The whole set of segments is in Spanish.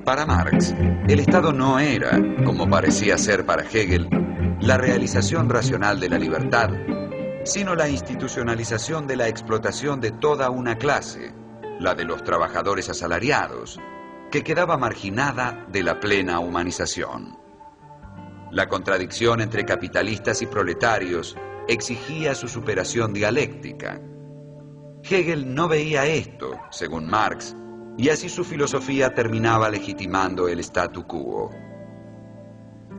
Para Marx, el Estado no era, como parecía ser para Hegel, la realización racional de la libertad, sino la institucionalización de la explotación de toda una clase, la de los trabajadores asalariados, que quedaba marginada de la plena humanización. La contradicción entre capitalistas y proletarios exigía su superación dialéctica. Hegel no veía esto, según Marx, y así su filosofía terminaba legitimando el statu quo.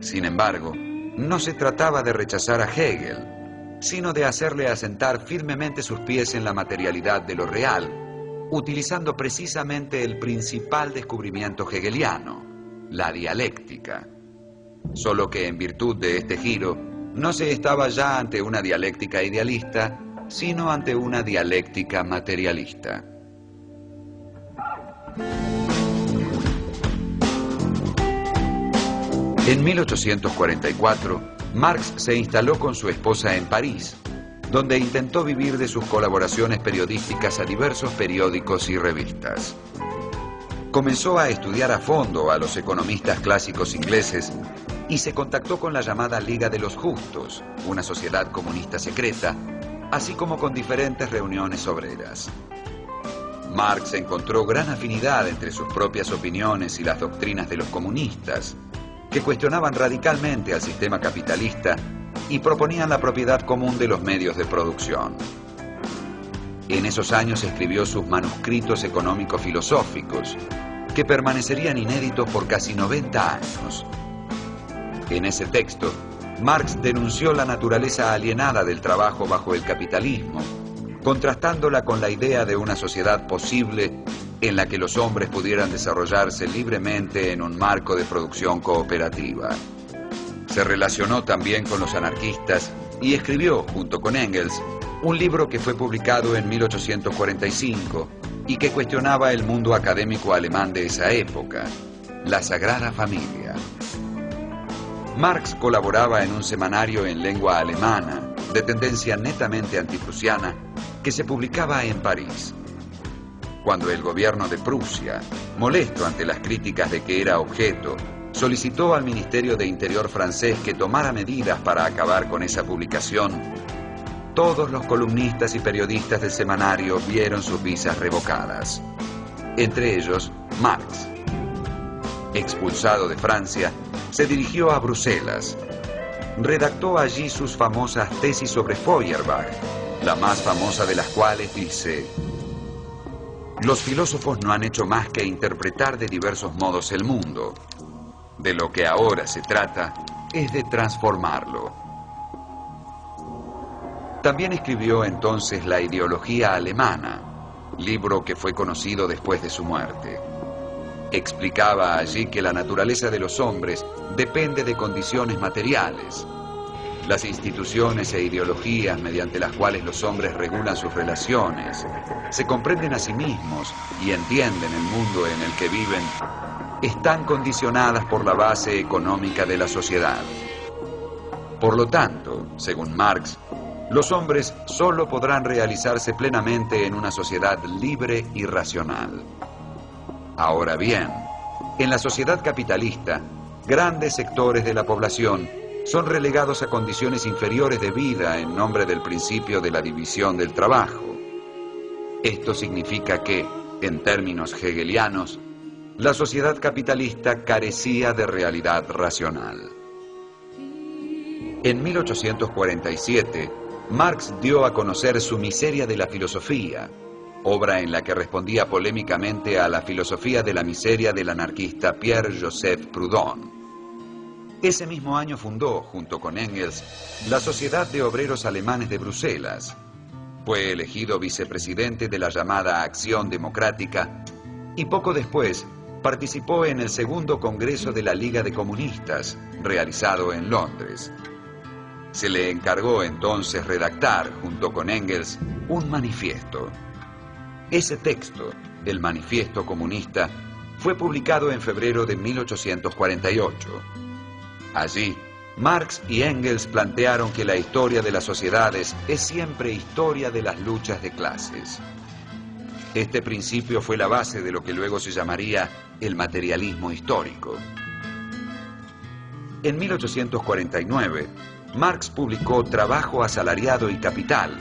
Sin embargo, no se trataba de rechazar a Hegel, sino de hacerle asentar firmemente sus pies en la materialidad de lo real, utilizando precisamente el principal descubrimiento hegeliano, la dialéctica. Solo que en virtud de este giro, no se estaba ya ante una dialéctica idealista, sino ante una dialéctica materialista. En 1844, Marx se instaló con su esposa en París, donde intentó vivir de sus colaboraciones periodísticas a diversos periódicos y revistas. Comenzó a estudiar a fondo a los economistas clásicos ingleses y se contactó con la llamada Liga de los Justos, una sociedad comunista secreta, así como con diferentes reuniones obreras. Marx encontró gran afinidad entre sus propias opiniones y las doctrinas de los comunistas, que cuestionaban radicalmente al sistema capitalista y proponían la propiedad común de los medios de producción. En esos años escribió sus manuscritos económico-filosóficos, que permanecerían inéditos por casi 90 años. En ese texto, Marx denunció la naturaleza alienada del trabajo bajo el capitalismo, contrastándola con la idea de una sociedad posible en la que los hombres pudieran desarrollarse libremente en un marco de producción cooperativa. Se relacionó también con los anarquistas y escribió, junto con Engels, un libro que fue publicado en 1845 y que cuestionaba el mundo académico alemán de esa época, La Sagrada Familia. Marx colaboraba en un semanario en lengua alemana, de tendencia netamente antiprusiana, que se publicaba en París. Cuando el gobierno de Prusia, molesto ante las críticas de que era objeto, solicitó al Ministerio de Interior francés que tomara medidas para acabar con esa publicación, todos los columnistas y periodistas del semanario vieron sus visas revocadas. Entre ellos, Marx. Expulsado de Francia, se dirigió a Bruselas. Redactó allí sus famosas tesis sobre Feuerbach, la más famosa de las cuales dice: los filósofos no han hecho más que interpretar de diversos modos el mundo. De lo que ahora se trata es de transformarlo. También escribió entonces La ideología alemana, libro que fue conocido después de su muerte. Explicaba allí que la naturaleza de los hombres depende de condiciones materiales. Las instituciones e ideologías mediante las cuales los hombres regulan sus relaciones, se comprenden a sí mismos y entienden el mundo en el que viven, están condicionadas por la base económica de la sociedad. Por lo tanto, según Marx, los hombres solo podrán realizarse plenamente en una sociedad libre y racional. Ahora bien, en la sociedad capitalista, grandes sectores de la población son relegados a condiciones inferiores de vida en nombre del principio de la división del trabajo. Esto significa que, en términos hegelianos, la sociedad capitalista carecía de realidad racional. En 1847, Marx dio a conocer su Miseria de la filosofía, obra en la que respondía polémicamente a la filosofía de la miseria del anarquista Pierre-Joseph Proudhon. Ese mismo año fundó, junto con Engels, la Sociedad de Obreros Alemanes de Bruselas. Fue elegido vicepresidente de la llamada Acción Democrática y poco después participó en el segundo Congreso de la Liga de Comunistas, realizado en Londres. Se le encargó entonces redactar, junto con Engels, un manifiesto. Ese texto, el Manifiesto Comunista, fue publicado en febrero de 1848. Allí, Marx y Engels plantearon que la historia de las sociedades es siempre historia de las luchas de clases. Este principio fue la base de lo que luego se llamaría el materialismo histórico. En 1849, Marx publicó Trabajo asalariado y Capital,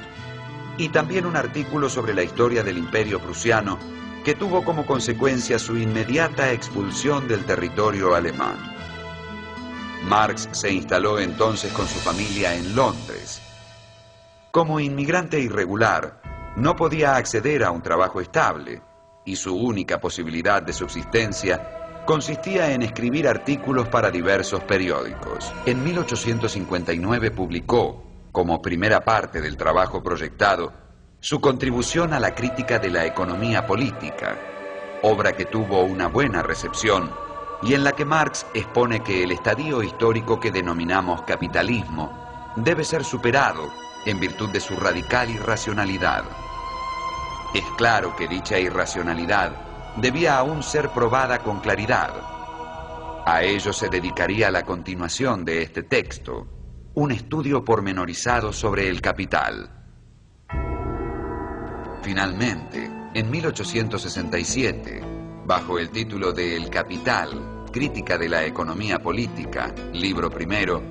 y también un artículo sobre la historia del Imperio prusiano, que tuvo como consecuencia su inmediata expulsión del territorio alemán. Marx se instaló entonces con su familia en Londres. Como inmigrante irregular, no podía acceder a un trabajo estable, y su única posibilidad de subsistencia consistía en escribir artículos para diversos periódicos. En 1859 publicó, como primera parte del trabajo proyectado, su contribución a la crítica de la economía política, obra que tuvo una buena recepción y en la que Marx expone que el estadio histórico que denominamos capitalismo debe ser superado en virtud de su radical irracionalidad. Es claro que dicha irracionalidad debía aún ser probada con claridad. A ello se dedicaría la continuación de este texto, un estudio pormenorizado sobre el capital. Finalmente, en 1867, bajo el título de El Capital, Crítica de la Economía Política, libro primero,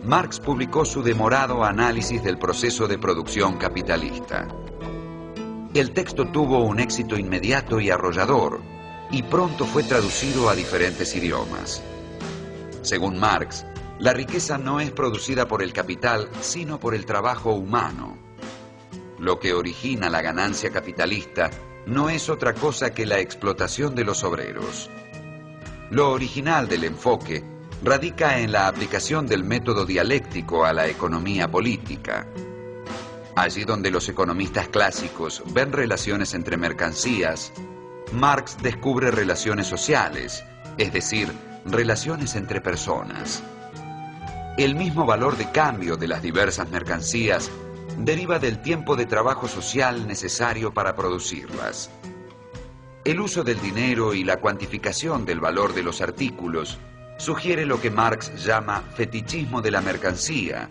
Marx publicó su demorado análisis del proceso de producción capitalista. El texto tuvo un éxito inmediato y arrollador, y pronto fue traducido a diferentes idiomas. Según Marx, la riqueza no es producida por el capital, sino por el trabajo humano. Lo que origina la ganancia capitalista no es otra cosa que la explotación de los obreros. Lo original del enfoque radica en la aplicación del método dialéctico a la economía política. Allí donde los economistas clásicos ven relaciones entre mercancías, Marx descubre relaciones sociales, es decir, relaciones entre personas. El mismo valor de cambio de las diversas mercancías deriva del tiempo de trabajo social necesario para producirlas. El uso del dinero y la cuantificación del valor de los artículos sugiere lo que Marx llama fetichismo de la mercancía,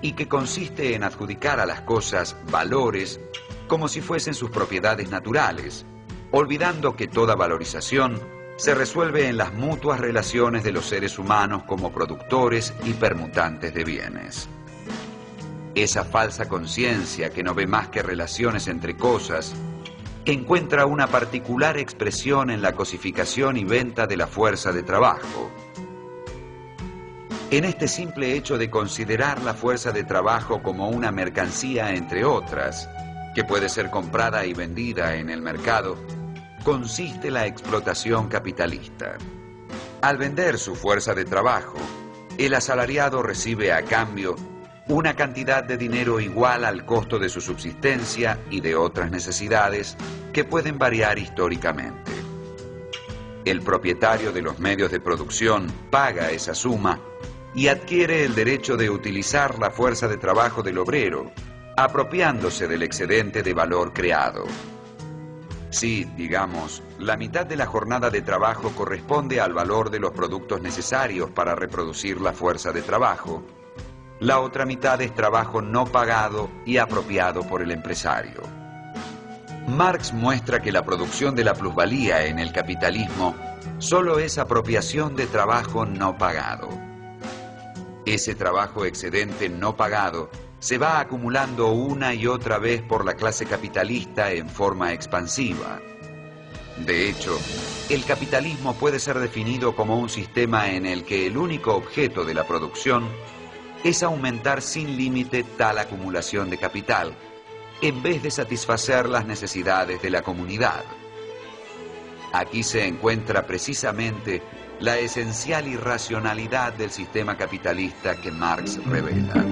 y que consiste en adjudicar a las cosas valores como si fuesen sus propiedades naturales, olvidando que toda valorización se resuelve en las mutuas relaciones de los seres humanos como productores y permutantes de bienes. Esa falsa conciencia que no ve más que relaciones entre cosas, encuentra una particular expresión en la cosificación y venta de la fuerza de trabajo. En este simple hecho de considerar la fuerza de trabajo como una mercancía entre otras, que puede ser comprada y vendida en el mercado, consiste la explotación capitalista. Al vender su fuerza de trabajo, el asalariado recibe a cambio una cantidad de dinero igual al costo de su subsistencia y de otras necesidades que pueden variar históricamente. El propietario de los medios de producción paga esa suma y adquiere el derecho de utilizar la fuerza de trabajo del obrero, apropiándose del excedente de valor creado. Si, digamos, la mitad de la jornada de trabajo corresponde al valor de los productos necesarios para reproducir la fuerza de trabajo, la otra mitad es trabajo no pagado y apropiado por el empresario. Marx muestra que la producción de la plusvalía en el capitalismo solo es apropiación de trabajo no pagado. Ese trabajo excedente no pagado se va acumulando una y otra vez por la clase capitalista en forma expansiva. De hecho, el capitalismo puede ser definido como un sistema en el que el único objeto de la producción es aumentar sin límite tal acumulación de capital, en vez de satisfacer las necesidades de la comunidad. Aquí se encuentra precisamente la esencial irracionalidad del sistema capitalista que Marx revela.